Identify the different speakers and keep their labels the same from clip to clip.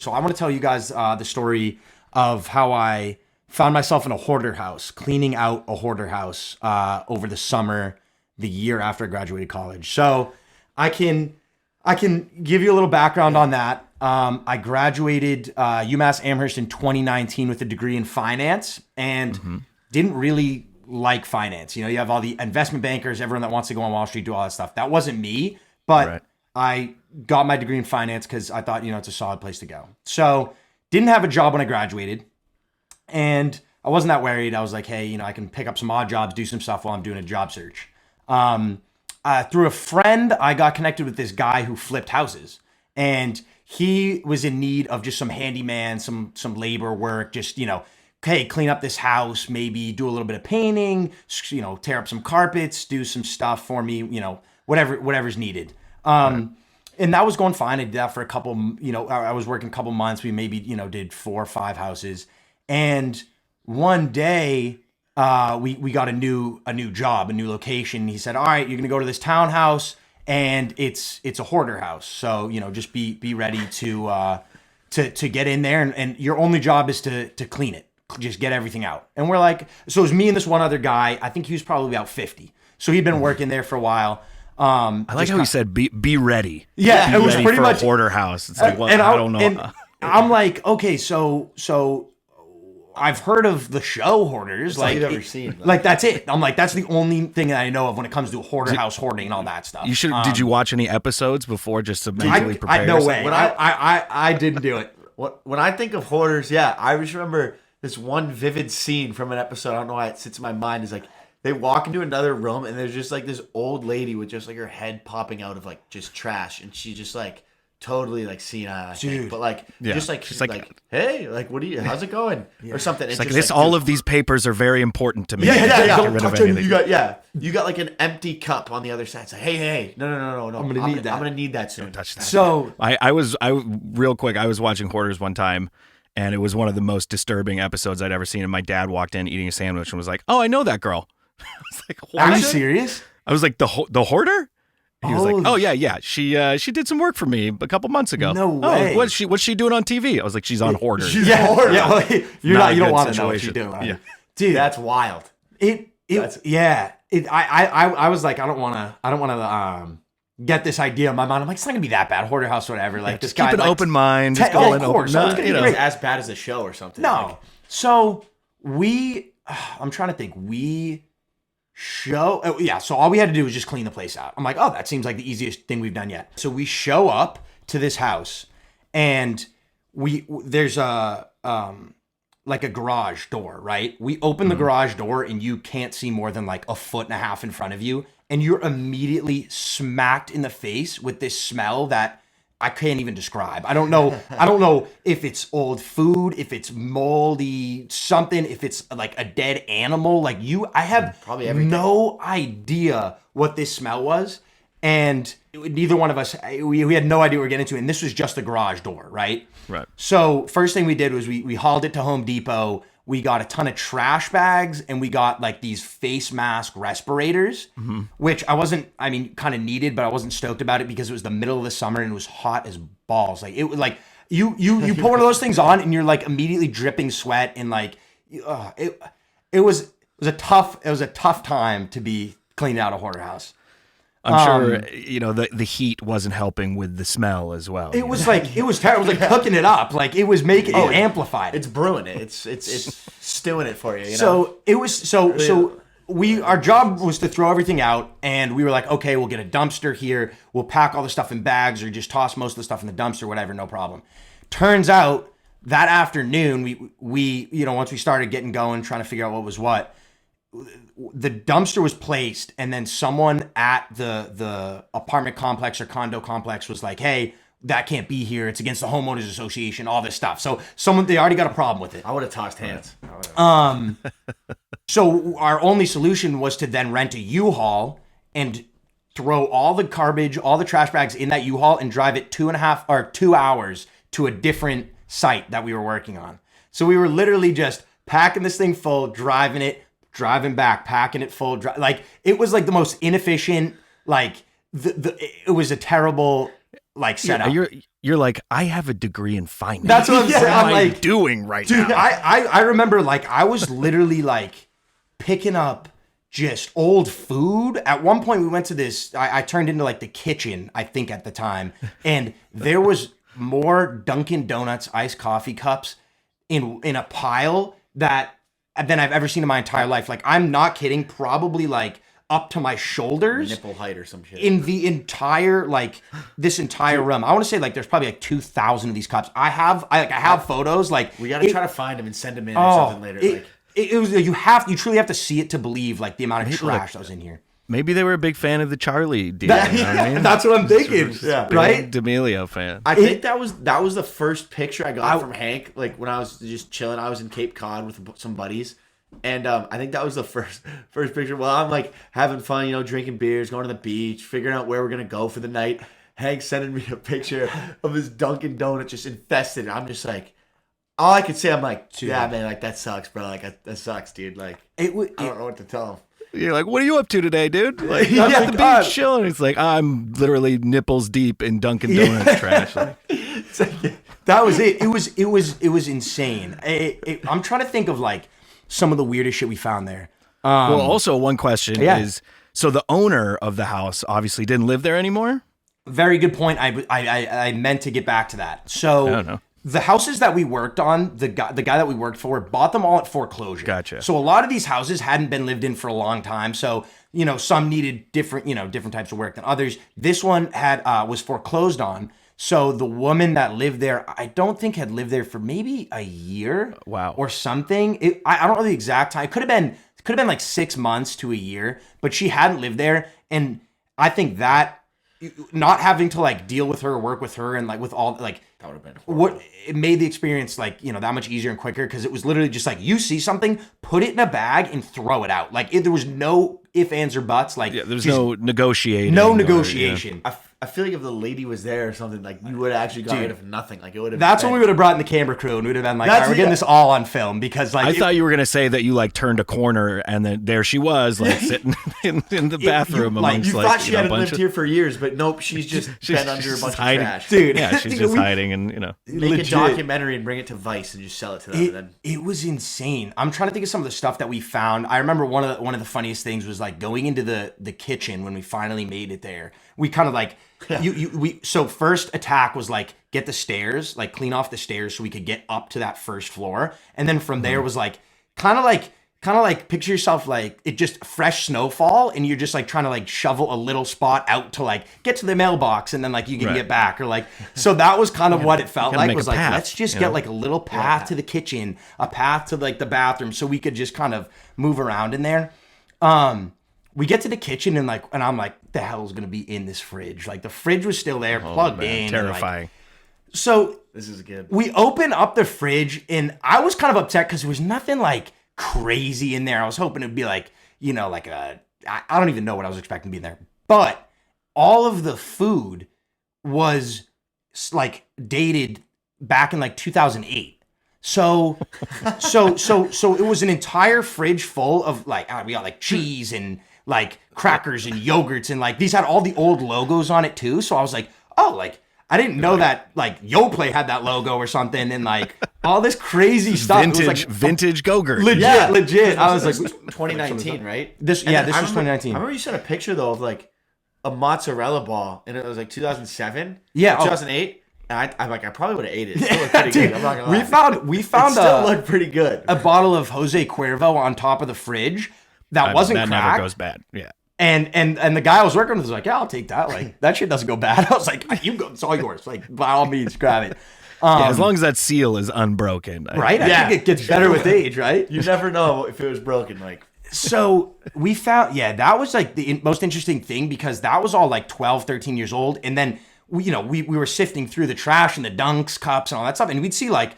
Speaker 1: So I want to tell you guys the story of how I found myself in a hoarder house, cleaning out a hoarder house over the summer, the year after I graduated college. So I can give you a little background on that. I graduated UMass Amherst in 2019 with a degree in finance and didn't really like finance. You know, you have all the investment bankers, everyone that wants to go on Wall Street, do all that stuff. That wasn't me, but I got my degree in finance because I thought, it's a solid place to go. So didn't have a job when I graduated, and I wasn't that worried. I was like, hey, I can pick up some odd jobs, do some stuff while I'm doing a job search. Through a friend, I got connected with this guy who flipped houses, and he was in need of just some handyman, some labor work, just, hey, clean up this house, maybe do a little bit of painting, tear up some carpets, do some stuff for me, whatever's needed. And that was going fine. I did that for a couple, I was working a couple months. We maybe, did 4 or 5 houses. And one day, we got a new job, a new location. He said, all right, you're going to go to this townhouse, and it's a hoarder house. So, just be ready to get in there. And your only job is to clean it. Just get everything out. And we're like, so it was me and this one other guy. I think he was probably about 50. So he'd been working there for a while.
Speaker 2: I like how he said, be ready.
Speaker 1: Yeah, it was
Speaker 2: ready
Speaker 1: pretty
Speaker 2: for
Speaker 1: much
Speaker 2: a hoarder house. It's like, well,
Speaker 1: and
Speaker 2: I don't know.
Speaker 1: And I'm like, okay, so I've heard of the show Hoarders.
Speaker 3: That's all you've ever seen.
Speaker 1: Like, that's it. I'm like, that's the only thing that I know of when it comes to hoarder house hoarding and all that stuff.
Speaker 2: You should. Did you watch any episodes before just to mentally prepare?
Speaker 1: No way. I didn't do it.
Speaker 3: When I think of hoarders, I just remember this one vivid scene from an episode. I don't know why it sits in my mind. Is like they walk into another room and there's just like this old lady with just like her head popping out of like just trash, and she just like totally like senile, I think. But like just like she's like hey, like how's it going or something.
Speaker 2: It's like this. All of these papers are very important to me.
Speaker 3: Yeah.
Speaker 2: Get rid of anything.
Speaker 3: You got like an empty cup on the other side. It's like, hey, no. I'm gonna need that. I'm gonna need that soon.
Speaker 2: Don't touch that.
Speaker 1: So
Speaker 2: I was real quick. I was watching Hoarders one time, and it was one of the most disturbing episodes I'd ever seen. And my dad walked in eating a sandwich and was like, "Oh, I know that girl." I was like, what?
Speaker 1: Are you serious?
Speaker 2: I was like, the Hoarder? He was like, oh yeah. She did some work for me a couple months ago.
Speaker 1: No way.
Speaker 2: Oh, what's she doing on TV? I was like, she's on Hoarder.
Speaker 1: She's Hoarder. Yeah, well, you don't want to know what she's doing.
Speaker 3: Yeah. Dude, that's wild.
Speaker 1: I was like, I don't want to get this idea in my mind. I'm like, it's not gonna be that bad. Hoarder house, whatever. Like this
Speaker 2: guy, keep an open mind. Just go in open.
Speaker 3: No, it's as bad as the show or something.
Speaker 1: No.
Speaker 3: Like,
Speaker 1: so I'm trying to think. So all we had to do was just clean the place out. I'm like, oh, that seems like the easiest thing we've done yet. So we show up to this house, and there's a like a garage door, right? We open the garage door, and you can't see more than like 1.5 feet in front of you, and you're immediately smacked in the face with this smell that I can't even describe. I don't know if it's old food, if it's moldy something, if it's like a dead animal. Like I have probably no idea what this smell was. And neither one of us, we had no idea what we were getting into. And this was just the garage door, right?
Speaker 2: Right.
Speaker 1: So first thing we did was we hauled it to Home Depot. We got a ton of trash bags, and we got like these face mask respirators, which kind of needed, but I wasn't stoked about it because it was the middle of the summer and it was hot as balls. Like it was like you put one of those things on and you're like immediately dripping sweat, and like it was a tough time to be cleaning out a hoarder house.
Speaker 2: I'm sure the heat wasn't helping with the smell as well.
Speaker 1: It was terrible. It was like cooking it up. Like it was making it amplified.
Speaker 3: It's brewing it. It's stewing it for you.
Speaker 1: So it was our job was to throw everything out, and we were like, okay, we'll get a dumpster here. We'll pack all the stuff in bags or just toss most of the stuff in the dumpster, whatever, no problem. Turns out that afternoon, we once we started getting going, trying to figure out what was what, the dumpster was placed, and then someone at the apartment complex or condo complex was like, hey, that can't be here. It's against the homeowners association, all this stuff. So they already got a problem with it.
Speaker 3: I would have tossed hands.
Speaker 1: So our only solution was to then rent a U-Haul and throw all the garbage, all the trash bags in that U-Haul and drive it 2 hours to a different site that we were working on. So we were literally just packing this thing full, driving back, packing it full. Like it was like the most inefficient, like it was a terrible like setup.
Speaker 2: you're like, I have a degree in finance.
Speaker 1: That's what I'm saying.
Speaker 2: What am
Speaker 1: I'm
Speaker 2: I
Speaker 1: like,
Speaker 2: doing right
Speaker 1: dude,
Speaker 2: now?
Speaker 1: I remember like I was literally like picking up just old food. At one point we went to this, I turned into like the kitchen, I think at the time. And there was more Dunkin' Donuts iced coffee cups in a pile than I've ever seen in my entire life. Like I'm not kidding, probably like up to my shoulders.
Speaker 3: Nipple height or some shit.
Speaker 1: In the entire, like, this entire room. I want to say, like, there's probably, like, 2,000 of these cups. I have photos, like...
Speaker 3: We got to try to find them and send them in or something later.
Speaker 1: It was, you truly have to see it to believe, like, the amount of trash that was in here.
Speaker 2: Maybe they were a big fan of the Charlie deal. You know what I mean?
Speaker 1: That's what I'm thinking. Right?
Speaker 2: D'Amelio fan.
Speaker 3: I think that was the first picture I got from Hank, like, when I was just chilling. I was in Cape Cod with some buddies. And I think that was the first picture. Well, I'm like having fun, you know, drinking beers, going to the beach, figuring out where we're gonna go for the night. Hank's sending me a picture of his Dunkin' Donut just infested. And I'm just like, all I could say, I'm like, yeah, man, like that sucks, bro. Like that sucks, dude. Like I don't know what to tell him.
Speaker 2: You're like, what are you up to today, dude? Like, I'm
Speaker 1: Yeah,
Speaker 2: at the beach chilling. It's like, I'm literally nipples deep in Dunkin' Donuts trash. Like,
Speaker 1: It's like, that was it. It was insane. I'm trying to think of like some of the weirdest shit we found there.
Speaker 2: well, also one question
Speaker 1: Yeah.
Speaker 2: is, so the owner of the house obviously didn't live there anymore?
Speaker 1: Very good point. I meant to get back to that. So
Speaker 2: I don't know.
Speaker 1: the houses that we worked on, the guy that we worked for bought them all at foreclosure.
Speaker 2: Gotcha.
Speaker 1: So a lot of these houses hadn't been lived in for a long time. So, you know, some needed different types of work than others. This one was foreclosed on. So the woman that lived there, I don't think had lived there for maybe a year.
Speaker 2: Wow.
Speaker 1: Or something. I don't know the exact time. It could have been like 6 months to a year, but she hadn't lived there. And I think that not having to like deal with her, work with her, and like with all like
Speaker 3: That would have been horrible.
Speaker 1: what it made the experience like, you know, that much easier and quicker, because it was literally just like you see something, put it in a bag and throw it out. Like there was no ifs, ands, or buts. Like
Speaker 2: There's
Speaker 1: just
Speaker 2: no negotiating.
Speaker 1: no
Speaker 2: or,
Speaker 1: negotiation.
Speaker 3: I feel like if the lady was there or something, like you would have actually got rid of nothing. Like it would have.
Speaker 1: That's when we would have brought in the camera crew and we'd have been like, all
Speaker 3: That's-
Speaker 1: right, we're getting
Speaker 3: yeah.
Speaker 1: this all on film, because like
Speaker 2: I thought you were gonna say that you like turned a corner and then there she was, like sitting in the bathroom
Speaker 1: like,
Speaker 2: amongst
Speaker 3: You
Speaker 2: like,
Speaker 3: thought she
Speaker 2: you know, a
Speaker 3: hadn't
Speaker 2: bunch
Speaker 3: lived
Speaker 2: of
Speaker 3: here for years, but nope, she's just been under a
Speaker 2: she's
Speaker 3: bunch of
Speaker 2: hiding.
Speaker 3: trash.
Speaker 1: dude.
Speaker 2: Yeah, she's just hiding, and you know.
Speaker 3: Make
Speaker 1: legit.
Speaker 3: a documentary and bring it to Vice and just sell it to them. and then
Speaker 1: It was insane. I'm trying to think of some of the stuff that we found. I remember one of the funniest things was like going into the kitchen when we finally made it there. We kind of like so first attack was like get the stairs, like clean off the stairs so we could get up to that first floor, and then from there was like kind of like picture yourself like it just fresh snowfall and you're just like trying to like shovel a little spot out to like get to the mailbox and then like you can
Speaker 2: Right.
Speaker 1: get back, or like so that was kind of what it felt
Speaker 2: gotta
Speaker 1: like,
Speaker 2: make
Speaker 1: was
Speaker 2: a
Speaker 1: like
Speaker 2: path,
Speaker 1: let's just
Speaker 2: you
Speaker 1: get
Speaker 2: know?
Speaker 1: like a little path to the kitchen, a path to like the bathroom, so we could just kind of move around in there. We get to the kitchen and I'm like, the hell is gonna be in this fridge? Like the fridge was still there, plugged
Speaker 2: Man,
Speaker 1: in. and, like,
Speaker 2: terrifying.
Speaker 1: so
Speaker 3: this is good.
Speaker 1: we open up the fridge and I was kind of upset because there was nothing like crazy in there. I was hoping it'd be like, you know, like I don't even know what I was expecting to be in there. But all of the food was like dated back in like 2008. So it was an entire fridge full of like, we got like cheese and like crackers and yogurts, and like these had all the old logos on it too. So I was like, oh, like I didn't know that like Yoplait had that logo or something, and like all this crazy stuff. It was
Speaker 2: Vintage
Speaker 1: like
Speaker 2: Go-Gurt.
Speaker 1: legit. I was like,
Speaker 3: 2019, right?
Speaker 1: this
Speaker 3: And then
Speaker 1: was
Speaker 3: I remember-
Speaker 1: 2019.
Speaker 3: I remember you sent a picture though of like a mozzarella ball, and it was like 2007.
Speaker 1: Yeah,
Speaker 3: or 2008. And I'm like, I probably would have ate it. It still looked pretty good. I'm not gonna lie.
Speaker 1: we found
Speaker 3: it still looked pretty good.
Speaker 1: a bottle of Jose Cuervo on top of the fridge that wasn't
Speaker 2: that
Speaker 1: cracked.
Speaker 2: never goes bad. Yeah.
Speaker 1: And the guy I was working with was like, yeah, I'll take that. Like that shit doesn't go bad. I was like, you go, it's all yours. Like by all means, grab it.
Speaker 2: As long as that seal is unbroken.
Speaker 1: Right? I think it gets better with age, right?
Speaker 3: You never know if it was broken. Like
Speaker 1: So we found, that was like the most interesting thing, because that was all like 12, 13 years old. And then we were sifting through the trash and the Dunks cups and all that stuff. And we'd see like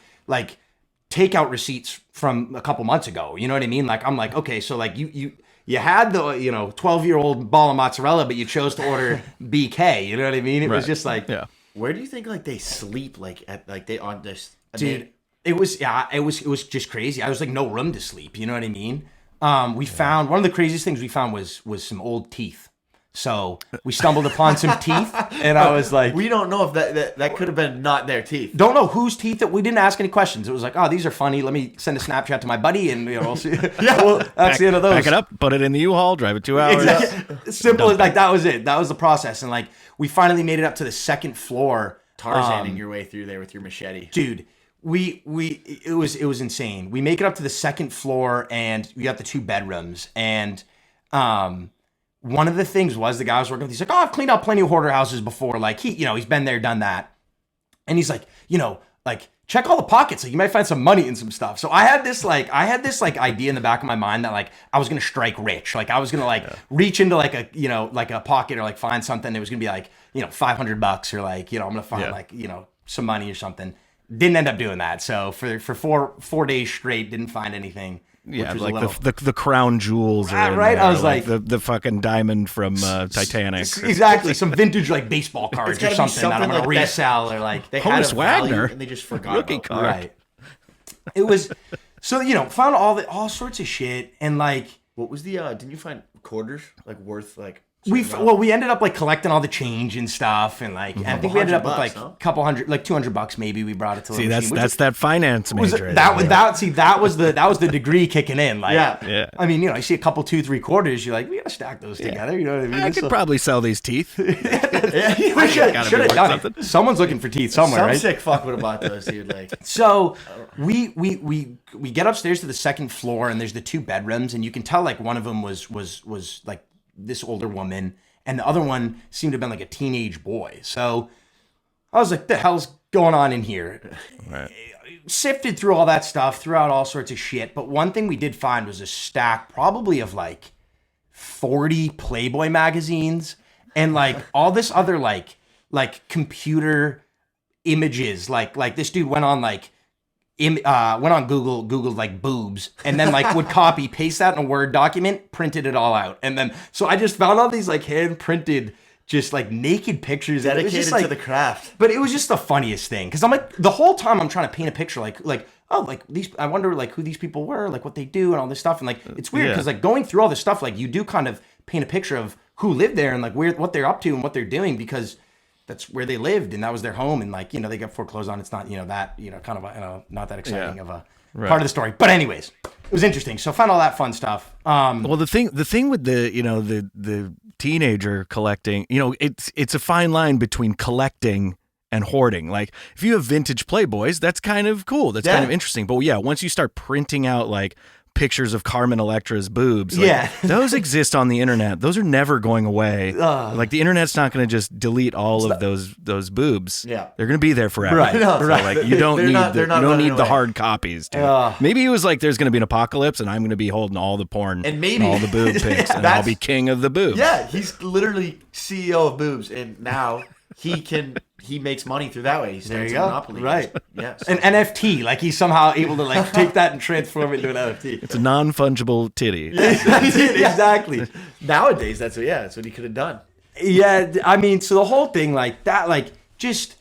Speaker 1: takeout receipts from a couple months ago. You know what I mean? Like, I'm like, okay, so like you had the, 12-year-old ball of mozzarella, but you chose to order BK. You know what I mean? It was just like,
Speaker 2: Yeah.
Speaker 3: where do you think like they sleep like at like they on this?
Speaker 1: dude, it was just crazy. I was like, no room to sleep. You know what I mean? We found, one of the craziest things we found was some old teeth. So we stumbled upon some teeth, and I was like,
Speaker 3: We don't know if that could have been not their teeth.
Speaker 1: don't know whose teeth that we didn't ask any questions. It was like, oh, these are funny. Let me send a Snapchat to my buddy, and we'll see. Yeah, well, that's the end of those.
Speaker 2: Pack it up, put it in the U-Haul, drive it 2 hours.
Speaker 1: Exactly. Simple as like that was it. That was the process, and like we finally made it up to the second floor.
Speaker 3: Tarzaning your way through there with your machete.
Speaker 1: Dude, it was insane. We make it up to the second floor, and we got the 2 bedrooms, and one of the things was the guy I was working with, he's like, oh, I've cleaned out plenty of hoarder houses before. Like he's been there, done that. And he's like, check all the pockets. Like you might find some money and some stuff. So I had this idea in the back of my mind that like I was going to strike rich. Like I was going to reach into like a pocket or like find something that was going to be like, $500 or like, I'm going to find some money or something. Didn't end up doing that. So for 4 days straight, didn't find anything.
Speaker 2: Yeah, like the crown jewels are in
Speaker 1: right.
Speaker 2: there,
Speaker 1: I was like
Speaker 2: the fucking diamond from Titanic.
Speaker 1: Exactly, some vintage like baseball cards or something that I'm gonna resell or like
Speaker 3: they
Speaker 2: had a Wagner
Speaker 3: and they just forgot
Speaker 2: rookie
Speaker 3: about
Speaker 2: card.
Speaker 1: Right. It was so found all sorts of shit and like
Speaker 3: what was the didn't you find quarters like worth like
Speaker 1: we ended up like collecting all the change and stuff and like I think we ended up with like a couple hundred like $200 maybe we brought it to the machine.
Speaker 2: That's that finance major.
Speaker 1: That was the degree kicking in like
Speaker 2: yeah.
Speaker 1: I mean you see a couple 2-3 quarters you're like we gotta stack those together, you know what I mean?
Speaker 2: I could probably sell these teeth.
Speaker 1: We should have done it. Someone's looking for teeth somewhere,
Speaker 3: Some
Speaker 1: right?
Speaker 3: sick fuck would have bought those, dude. Like
Speaker 1: so we get upstairs to the second floor and there's the 2 bedrooms and you can tell like one of them was like this older woman and the other one seemed to have been like a teenage boy. So I was like, the hell's going on in here?
Speaker 2: Right.
Speaker 1: Sifted through all that stuff, threw out all sorts of shit. But one thing we did find was a stack probably of like 40 Playboy magazines and like all this other like computer images. Like this dude went on Googled like boobs and then like would copy, paste that in a Word document, printed it all out. And then, so I just found all these like hand printed, just like naked pictures.
Speaker 3: Dedicated
Speaker 1: just, like,
Speaker 3: to the craft.
Speaker 1: But it was just the funniest thing. Cause I'm like, the whole time I'm trying to paint a picture like, oh, like these, I wonder like who these people were, like what they do and all this stuff. And like, it's weird because like going through all this stuff, like you do kind of paint a picture of who lived there and like what they're up to and what they're doing because that's where they lived and that was their home and like they got foreclosed on. It's not that kind of not that exciting of a part of the story. But anyways, it was interesting. So found all that fun stuff.
Speaker 2: Well, the thing with the teenager collecting, it's a fine line between collecting and hoarding. Like if you have vintage Playboys, that's kind of cool. That's kind of interesting. But yeah, once you start printing out like pictures of Carmen Electra's boobs. Like, those exist on the internet. Those are never going away. Like the internet's not going to just delete all of those boobs.
Speaker 3: Yeah.
Speaker 2: They're going to be there forever.
Speaker 1: Right.
Speaker 2: So like you don't need the
Speaker 3: away.
Speaker 2: hard copies, dude. Maybe it was like there's going to be an apocalypse and I'm going to be holding all the porn
Speaker 3: and maybe
Speaker 2: all the boob pics and I'll be king of the boobs.
Speaker 3: Yeah, he's literally CEO of boobs and now he makes money through that way. He starts a monopoly.
Speaker 1: Right.
Speaker 3: Yes.
Speaker 1: An NFT. Like he's somehow able to like take that and transform it into an NFT.
Speaker 2: It's a non-fungible titty.
Speaker 1: Exactly.
Speaker 3: Nowadays, that's what he could have done.
Speaker 1: Yeah, I mean, so the whole thing like that, like just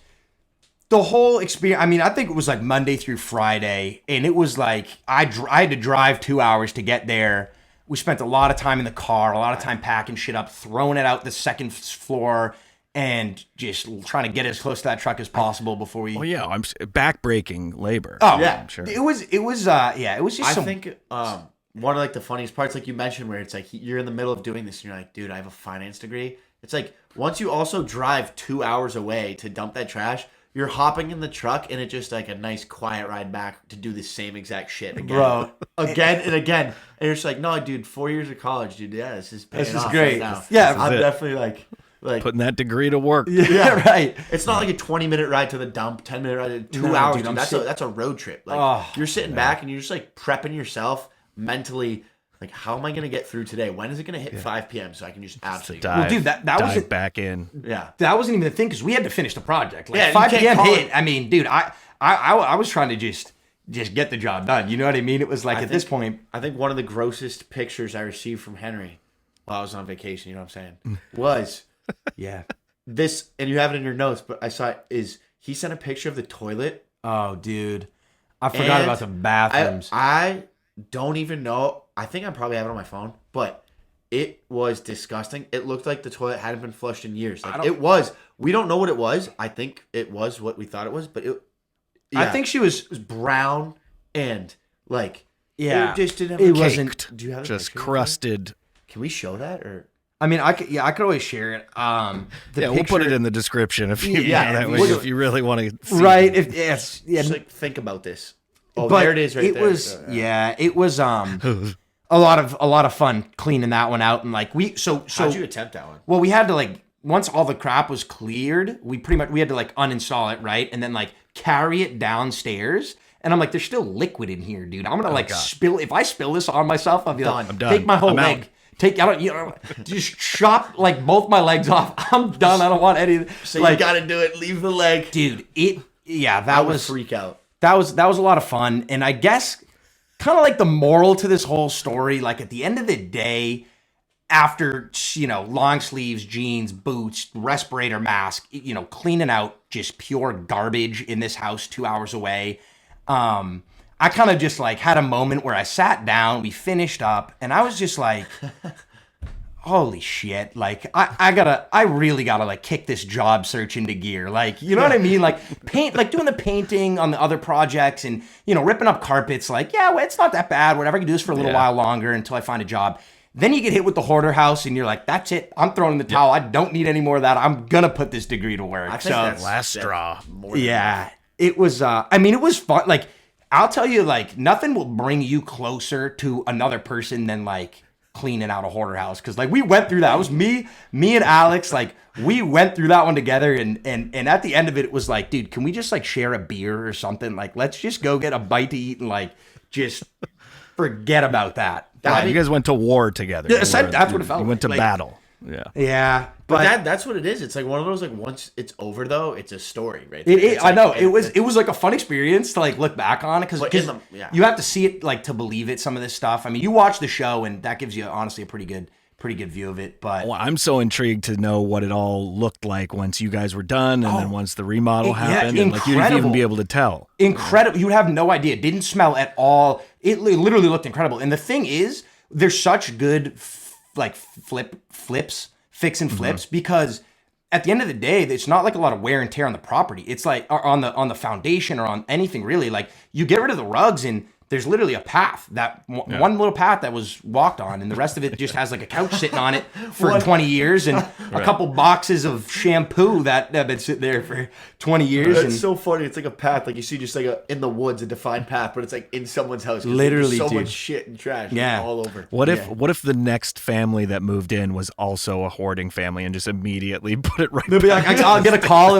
Speaker 1: the whole experience. I mean, I think it was like Monday through Friday, and it was like I had to drive 2 hours to get there. We spent a lot of time in the car, a lot of time packing shit up, throwing it out the second floor. And just trying to get as close to that truck as possible before we.
Speaker 2: Well, yeah, I'm backbreaking labor.
Speaker 1: Oh,
Speaker 3: yeah,
Speaker 2: I'm sure.
Speaker 1: It was just.
Speaker 3: I think one of like the funniest parts, like you mentioned, where it's like you're in the middle of doing this, and you're like, dude, I have a finance degree. It's like once you also drive 2 hours away to dump that trash, you're hopping in the truck, and it's just like a nice quiet ride back to do the same exact shit again,
Speaker 1: bro,
Speaker 3: again and again. And you're just like, no, dude, 4 years of college, dude. Yeah, this is paying off
Speaker 1: great.
Speaker 3: right now.
Speaker 1: Yeah,
Speaker 3: I'm definitely like
Speaker 2: putting that degree to work.
Speaker 1: Yeah, right.
Speaker 3: It's not like a 20-minute ride to the dump, 10-minute ride, 2 hours. Dude, that's a road trip. Like you're sitting back and you're just like prepping yourself mentally. Like, how am I going to get through today? When is it going to hit 5 p.m. so I can just absolutely
Speaker 2: dive,
Speaker 1: dude, that was
Speaker 2: back in.
Speaker 3: Yeah,
Speaker 1: that wasn't even the thing because we had to finish the project. Like 5 p.m. hit. I mean, dude, I was trying to just get the job done. You know what I mean? It was like this point.
Speaker 3: I think one of the grossest pictures I received from Henry while I was on vacation, you know what I'm saying, was this, and you have it in your notes, but I saw it, is he sent a picture of the toilet.
Speaker 1: Oh, dude. I forgot about the bathrooms.
Speaker 3: I don't even know. I think I probably have it on my phone, but It was disgusting. It looked like the toilet hadn't been flushed in years. Like it was. We don't know what it was. I think it was what we thought it was, but
Speaker 1: I think she was.
Speaker 3: it was brown and like
Speaker 1: Yeah,
Speaker 3: it just didn't have
Speaker 1: it
Speaker 3: a
Speaker 1: wasn't
Speaker 3: cake. Do you have a
Speaker 2: just
Speaker 3: picture of
Speaker 2: crusted.
Speaker 3: that? Can we show that or?
Speaker 1: I mean, I could always share it.
Speaker 2: We'll put it in the description if you
Speaker 3: Yeah,
Speaker 2: that
Speaker 3: if
Speaker 2: way,
Speaker 3: you-
Speaker 2: if you really want to see.
Speaker 1: right. If yes, yeah,
Speaker 3: Just like think about this. Oh,
Speaker 1: but
Speaker 3: there it is, right
Speaker 1: it
Speaker 3: there.
Speaker 1: was it was a lot of fun cleaning that one out and like so
Speaker 3: How'd you attempt that one?
Speaker 1: well we had to like once all the crap was cleared we had to like uninstall it, right, and then like carry it downstairs. And I'm like, there's still liquid in here, dude. I'm gonna spill. If I spill this on myself, I'll be like,
Speaker 3: I'm
Speaker 2: done.
Speaker 1: take my whole
Speaker 2: I'm
Speaker 1: leg.
Speaker 2: out.
Speaker 1: Just chop like both my legs off. I'm done. I don't want any.
Speaker 3: So
Speaker 1: like,
Speaker 3: you got to do it. Leave the leg.
Speaker 1: dude. That
Speaker 3: I would
Speaker 1: was
Speaker 3: freak out.
Speaker 1: that was a lot of fun. And I guess kind of like the moral to this whole story, like at the end of the day, after long sleeves, jeans, boots, respirator mask, cleaning out just pure garbage in this house 2 hours away. I kind of just like had a moment where I sat down, we finished up, and I was just like, holy shit. Like I really gotta like kick this job search into gear. Like, you know what I mean? Like doing the painting on the other projects and, ripping up carpets. Like, yeah, well, it's not that bad. Whatever, I can do this for a little while longer until I find a job. Then you get hit with the hoarder house and you're like, that's it. I'm throwing in the towel. I don't need any more of that. I'm going to put this degree to work.
Speaker 3: I think that's
Speaker 2: last straw.
Speaker 3: More than
Speaker 1: yeah, it was, it was fun. Like, I'll tell you, like, nothing will bring you closer to another person than like cleaning out a hoarder house. Cause like we went through that. It was me and Alex, like we went through that one together and at the end of it, it was like, dude, can we just like share a beer or something? Like, let's just go get a bite to eat and like, just forget about that.
Speaker 2: Wow, you guys went to war together.
Speaker 1: Yeah, that's what it felt
Speaker 2: You went to
Speaker 1: like.
Speaker 2: battle. Yeah.
Speaker 1: Yeah.
Speaker 3: But that's what it is. It's like one of those like once it's over though, it's a story, right?
Speaker 1: I know it was like a fun experience to like look back on it because you have to see it like to believe it. Some of this stuff. I mean, you watch the show and that gives you honestly a pretty good view of it. But
Speaker 2: well, I'm so intrigued to know what it all looked like once you guys were done, and then once the remodel happened, and like you didn't even be able to tell.
Speaker 1: Incredible! You would have no idea. It didn't smell at all. It literally looked incredible. And the thing is, there's such good fix and flips because at the end of the day, it's not like a lot of wear and tear on the property. It's like on the foundation or on anything really. Like you get rid of the rugs and there's literally a path one little path that was walked on, and the rest of it just has like a couch sitting on it for 20 years and a couple boxes of shampoo that have been sitting there for 20 years.
Speaker 3: It's so funny. It's like a path, like you see, just like in the woods, a defined path, but it's like in someone's house.
Speaker 1: Literally,
Speaker 3: so
Speaker 1: dude.
Speaker 3: much shit and trash, all over.
Speaker 2: What if the next family that moved in was also a hoarding family and just immediately put it right?
Speaker 1: They'll be like, I'll get a call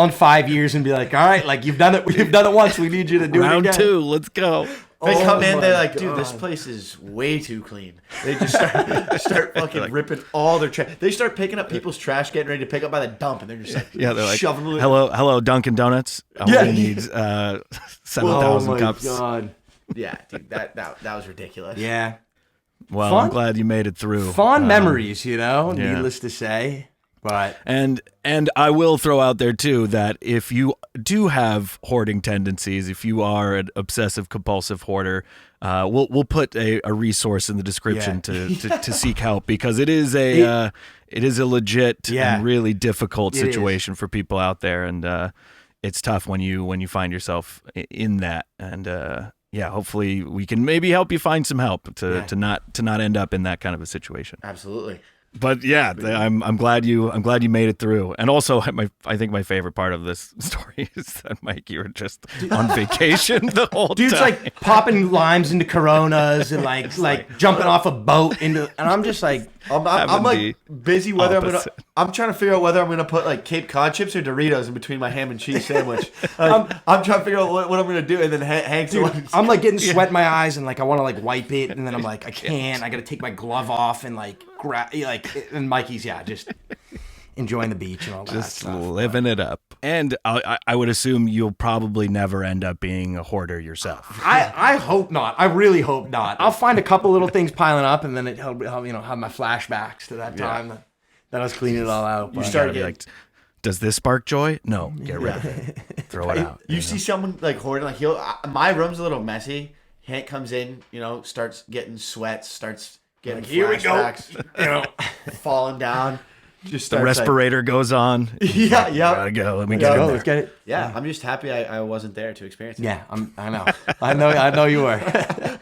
Speaker 1: in 5 years and be like, all right, like you've done it once. We need you to do
Speaker 2: Round
Speaker 1: it again.
Speaker 2: 2, let's go.
Speaker 3: They come in,
Speaker 1: my
Speaker 3: they're like, dude,
Speaker 1: God.
Speaker 3: this place is way too clean. They just start fucking ripping all their trash. They start picking up people's trash, getting ready to pick up by the dump, and they're just like,
Speaker 2: Yeah, they're like,
Speaker 3: shoving it.
Speaker 2: hello, Dunkin' Donuts. We need 7,000 cups.
Speaker 1: God.
Speaker 3: Yeah, dude, that was ridiculous.
Speaker 1: Yeah.
Speaker 2: Well,
Speaker 1: Fun-
Speaker 2: I'm glad you made it through.
Speaker 1: Fond memories, needless to say. But
Speaker 2: And I will throw out there too that if you do have hoarding tendencies, if you are an obsessive compulsive hoarder, we'll put a resource in the description to seek help because it is a legit and really difficult situation for people out there, and it's tough when you find yourself in that. And hopefully we can maybe help you find some help to not end up in that kind of a situation.
Speaker 3: Absolutely.
Speaker 2: But yeah, I'm glad you made it through. And also, I think my favorite part of this story is that Mike, you were just on vacation the whole time.
Speaker 1: dude's like popping limes into Coronas and like jumping off a boat into, and I'm just like,
Speaker 3: I'm like busy whether
Speaker 2: opposite.
Speaker 3: I'm trying to figure out whether I'm gonna put like Cape Cod chips or Doritos in between my ham and cheese sandwich. I'm trying to figure out what I'm gonna do, and then Hank's
Speaker 1: I'm like getting sweat in my eyes and like I want to like wipe it, and then I'm like I can't. I got to take my glove off and like and Mikey's just enjoying the beach and all that
Speaker 2: Just
Speaker 1: stuff.
Speaker 2: living it up. And I would assume you'll probably never end up being a hoarder yourself.
Speaker 1: I hope not. I really hope not. I'll find a couple little things piling up, and then I'll have my flashbacks to that time that I was cleaning it all out.
Speaker 3: You
Speaker 1: But-
Speaker 3: start
Speaker 2: Be
Speaker 3: getting.
Speaker 2: like, does this spark joy? No, get rid of it. Throw it out.
Speaker 3: You see someone like hoarding, like my room's a little messy. Hank comes in, starts getting sweats, starts getting
Speaker 1: here we go.
Speaker 3: flashbacks,
Speaker 1: You know,
Speaker 3: falling down. Just
Speaker 2: The
Speaker 3: starts,
Speaker 2: respirator goes on.
Speaker 3: Yeah, yeah.
Speaker 2: Gotta go. Let me
Speaker 1: let's
Speaker 2: get
Speaker 1: go.
Speaker 2: in
Speaker 1: Let's
Speaker 2: there.
Speaker 1: get it.
Speaker 3: Yeah, I'm just happy I wasn't there to experience it.
Speaker 1: Yeah, I know. I know you were.